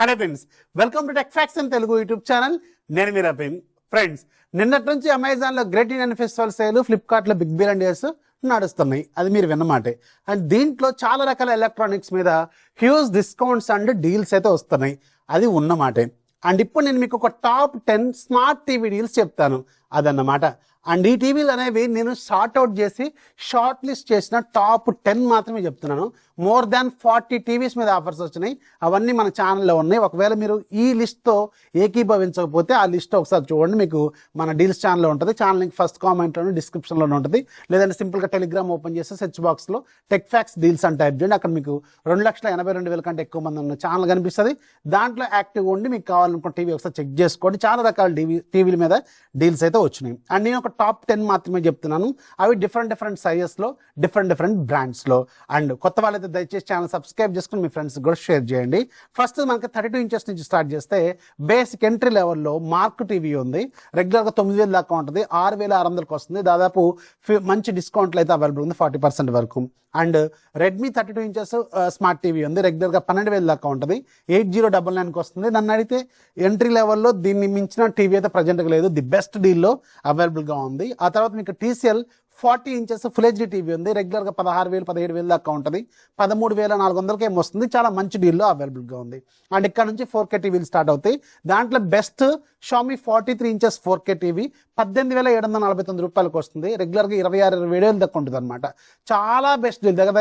Hello friends, welcome to tech facts in Telugu YouTube channel. నేను మీ Rafeem. Friends, నిన్నటి నుంచి అమెజాన్లో గ్రేట్ ఇండియన్ ఫెస్టివల్ సేల్, ఫ్లిప్కార్ట్లో బిగ్ బిలియన్ డేస్ నడుస్తున్నాయి. అది మీరు విన్నమాటే. అండ్ దీంట్లో చాలా రకాల ఎలక్ట్రానిక్స్ మీద హ్యూజ్ డిస్కౌంట్స్ అండ్ డీల్స్ అయితే వస్తున్నాయి. అది ఉన్నమాటే. అండ్ ఇప్పుడు నేను మీకు ఒక టాప్ 10 స్మార్ట్ టీవీ డీల్స్ చెప్తాను. అదన్నమాట. అండ్ ఈ టీవీలు అనేవి నేను షార్ట్అవుట్ చేసి షార్ట్ లిస్ట్ చేసిన టాప్ 10 మాత్రమే చెప్తున్నాను. మోర్ దాన్ 40 టీవీస్ మీద ఆఫర్స్ వచ్చినాయి. అవన్నీ మన ఛానల్లో ఉన్నాయి. ఒకవేళ మీరు ఈ లిస్ట్తో ఏకీభవించకపోతే ఆ లిస్ట్ ఒకసారి చూడండి. మీకు మన డీల్స్ ఛానల్లో ఉంటుంది. ఛానల్ లింక్ ఫస్ట్ కామెంట్లోనే డిస్క్రిప్షన్లోనే ఉంటుంది. లేదంటే సింపుల్గా టెలిగ్రామ్ ఓపెన్ చేస్తే సెర్చ్ బాక్స్లో టెక్ ఫ్యాక్ట్స్ డీల్స్ అని టైప్ చేయండి. అక్కడ మీకు 2,82,000 కంటే ఎక్కువ మంది ఉన్న ఛానల్ కనిపిస్తుంది. దాంట్లో యాక్టివ్ ఉండి మీకు కావాలనుకున్న టీవీ ఒకసారి చెక్ చేసుకోండి. చాలా రకాల టీవీల మీద డీల్స్ అయితే వచ్చినాయి. అండ్ నేను ఒక టాప్ 10 మాత్రమే చెప్తున్నాను. అవి డిఫరెంట్ సైజెస్లో, డిఫరెంట్ బ్రాండ్స్లో. అండ్ కొత్త వాళ్ళైతే దయచేసి ఛానల్ సబ్స్క్రైబ్ చేసుకుని మీ ఫ్రెండ్స్ కూడా షేర్ చేయండి. ఫస్ట్ మనకి 32 ఇంచెస్ నుంచి స్టార్ట్ చేస్తే బేసిక్ ఎంట్రీ లెవెల్లో మార్క్ టీవీ ఉంది. రెగ్యులర్గా 9,000 దాకా ఉంటుంది. 6,600కి వస్తుంది. దాదాపు మంచి డిస్కౌంట్లు అయితే అవైలబుల్ ఉంది, 40% వరకు. And Redmi 32 inches smart TV ఉంది. రెగ్యులర్గా 12,000 దాకా ఉంటుంది. 8099కి వస్తుంది. నన్ను అడిగితే ఎంట్రీ లెవెల్లో దీన్ని మించిన టీవీ అయితే ప్రజెంట్గా లేదు. ది బెస్ట్ డీల్లో అవైలబుల్గా ఉంది. ఆ తర్వాత మీకు TCL 40 inches full HD TV ఉంది. రెగ్యులర్గా 16,000 17,000 దాకా ఉంటుంది. 13,400కి ఏమి వస్తుంది. చాలా మంచి డీల్లో అవైలబుల్గా ఉంది. అండ్ ఇక్కడ నుంచి 4K టీవీలు స్టార్ట్ అవుతాయి. దాంట్లో best Xiaomi 43 inches 4K TV 18,749 రూపాయలకు వస్తుంది. రెగ్యులర్గా 26,000 దాకా ఉంటుంది అనమాట. చాలా బెస్ట్ డీల్. దగ్గర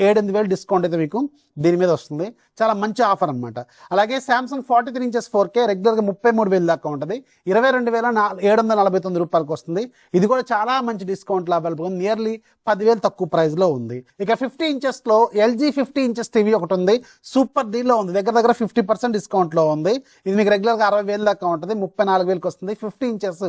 7,000 డిస్కౌంట్ అయితే మీకు దీని మీద వస్తుంది. చాలా మంచి ఆఫర్ అనమాట. అలాగే శాంసంగ్ 43 ఇంచెస్ 4K రెగ్యులర్గా 33,000 దాకా ఉంటుంది. 22,749 రూపాయలకు వస్తుంది. ఇది కూడా చాలా మంచి డిస్కౌంట్లో అవైలబుల్ ఉంది. నియర్లీ 10,000 తక్కువ ప్రైస్లో ఉంది. ఇక 50 ఇంచెస్లో LG 50 ఇంచెస్ టీవీ ఒకటి ఉంది. సూపర్ డీల్లో ఉంది. దగ్గర 50% డిస్కౌంట్లో ఉంది. ఇది మీకు రెగ్యులర్గా 60,000 దాకా ఉంటుంది. 34,000కి వస్తుంది. 50 ఇంచెస్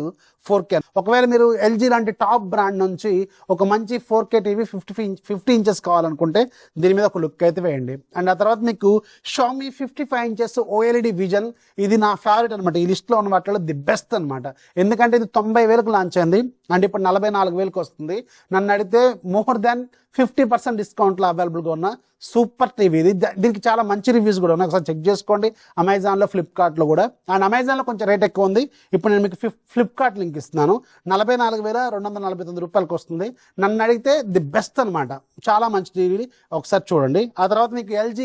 4K. ఒకవేళ మీరు LG లాంటి టాప్ బ్రాండ్ నుంచి ఒక మంచి 4K టీవీ 50 ఇంచెస్ కావాలనుకుంటే దీని మీద ఒక లుక్ అయితే వేయండి. అండ్ ఆ తర్వాత మీకు షామీ 55 ఇంచెస్ OLED విజన్. ఇది నా ఫేవరెట్ అనమాట. ఈ లిస్ట్లో ఉన్న వాటిలో ది బెస్ట్ అనమాట. ఎందుకంటే ఇది 90,000కు లాంచ్ అయింది. అండ్ ఇప్పుడు 44,000కి వస్తుంది. నన్ను అడిగితే మోర్ దాన్ 50% డిస్కౌంట్లో అవైలబుల్గా ఉన్న సూపర్ టీవీ ఇది. దీనికి చాలా మంచి రివ్యూస్ కూడా ఉన్నాయి. ఒకసారి చెక్ చేసుకోండి. అమెజాన్లో, ఫ్లిప్కార్ట్లో కూడా. అండ్ అమెజాన్లో కొంచెం రేట్ ఎక్కువ ఉంది. ఇప్పుడు నేను మీకు ఫ్లిప్కార్ట్ లింక్ ఇస్తున్నాను. 44,249 రూపాయలకి వస్తుంది. నన్ను అడిగితే ది బెస్ట్ అనమాట. చాలా మంచి టీవీ. ఒకసారి చూడండి. ఆ తర్వాత మీకు LG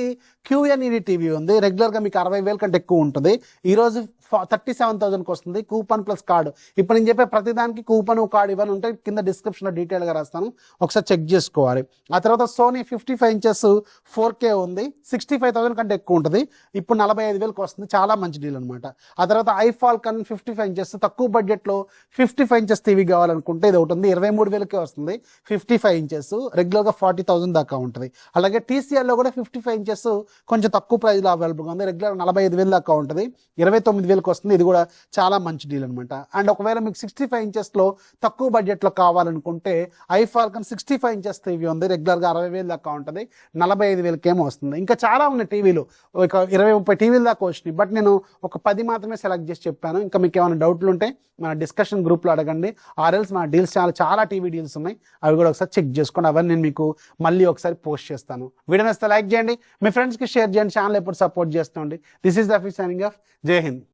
QNED టీవీ ఉంది. రెగ్యులర్గా మీకు 60,000 కంటే ఎక్కువ ఉంటుంది. ఈరోజు 37,000కి వస్తుంది. Coupon plus card. ఇప్పుడు నేను చెప్పే ప్రతిదానికి కూపన్ కార్డు ఇవన్నీ ఉంటాయి. కింద డిస్క్రిప్షన్లో డీటెయిల్గా రాస్తాను. ఒకసారి చెక్ చేసుకోవాలి. ఆ తర్వాత సోనీ 55 ఇంచెస్ 4K ఉంది. 65,000 కంటే ఎక్కువ ఉంటుంది. ఇప్పుడు 45,000కి వస్తుంది. చాలా మంచి డీల్ అనమాట. ఆ తర్వాత ఐఫాల్కన్ 55 ఇంచెస్ తక్కువ బడ్జెట్లో 55 ఇంచెస్ టీవీ కావాలనుకుంటే ఇది ఒకటి ఉంది. 23,000కే వస్తుంది. 55 ఇంచెస్ రెగ్యులర్గా 40,000 దాకా ఉంటుంది. అలాగే TCLలో కూడా 55 ఇంచెస్ కొంచెం తక్కువ ప్రైస్లో అవైలబుల్గా ఉంది. రెగ్యులర్ 45,000 దాకా ఉంటుంది. 29,000కి వస్తుంది. ఇది కూడా చాలా మంచి డీల్ అనమాట. అండ్ ఒకవేళ మీకు 65 ఇంచెస్లో తక్కువ బడ్జెట్లో కావాలనుకుంటే ఐఫాల్కన్ 65 ఇంచెస్ టీవీ ఉంది. రెగ్యులర్గా 60,000 దాకా ఉంటుంది. 45,000కేమో వస్తుంది. ఇంకా చాలా ఉన్నాయి టీవీలు. ఒక 20-30 టీవీల దాకా వచ్చినాయి. బట్ నేను ఒక 10 మాత్రమే సెలెక్ట్ చేసి చెప్పాను. ఇంకా మీకు ఏమైనా డౌట్లు ఉంటే మన డిస్కషన్ గ్రూప్లో అడగండి. ఆర్ఎల్స్ మన డీల్స్ చాలా టీవీ డీల్స్ ఉన్నాయి. అవి కూడా ఒకసారి చెక్ చేసుకోండి. అవన్నీ నేను మీకు మళ్ళీ ఒకసారి పోస్ట్ చేస్తాను. వీడియో నచ్చితే లైక్ చేయండి. మీ ఫ్రెండ్స్కి షేర్ చేయండి. ఛానల్ ఎప్పుడు సపోర్ట్ చేస్తుండండి. This is Rafi signing off. జై హింద్.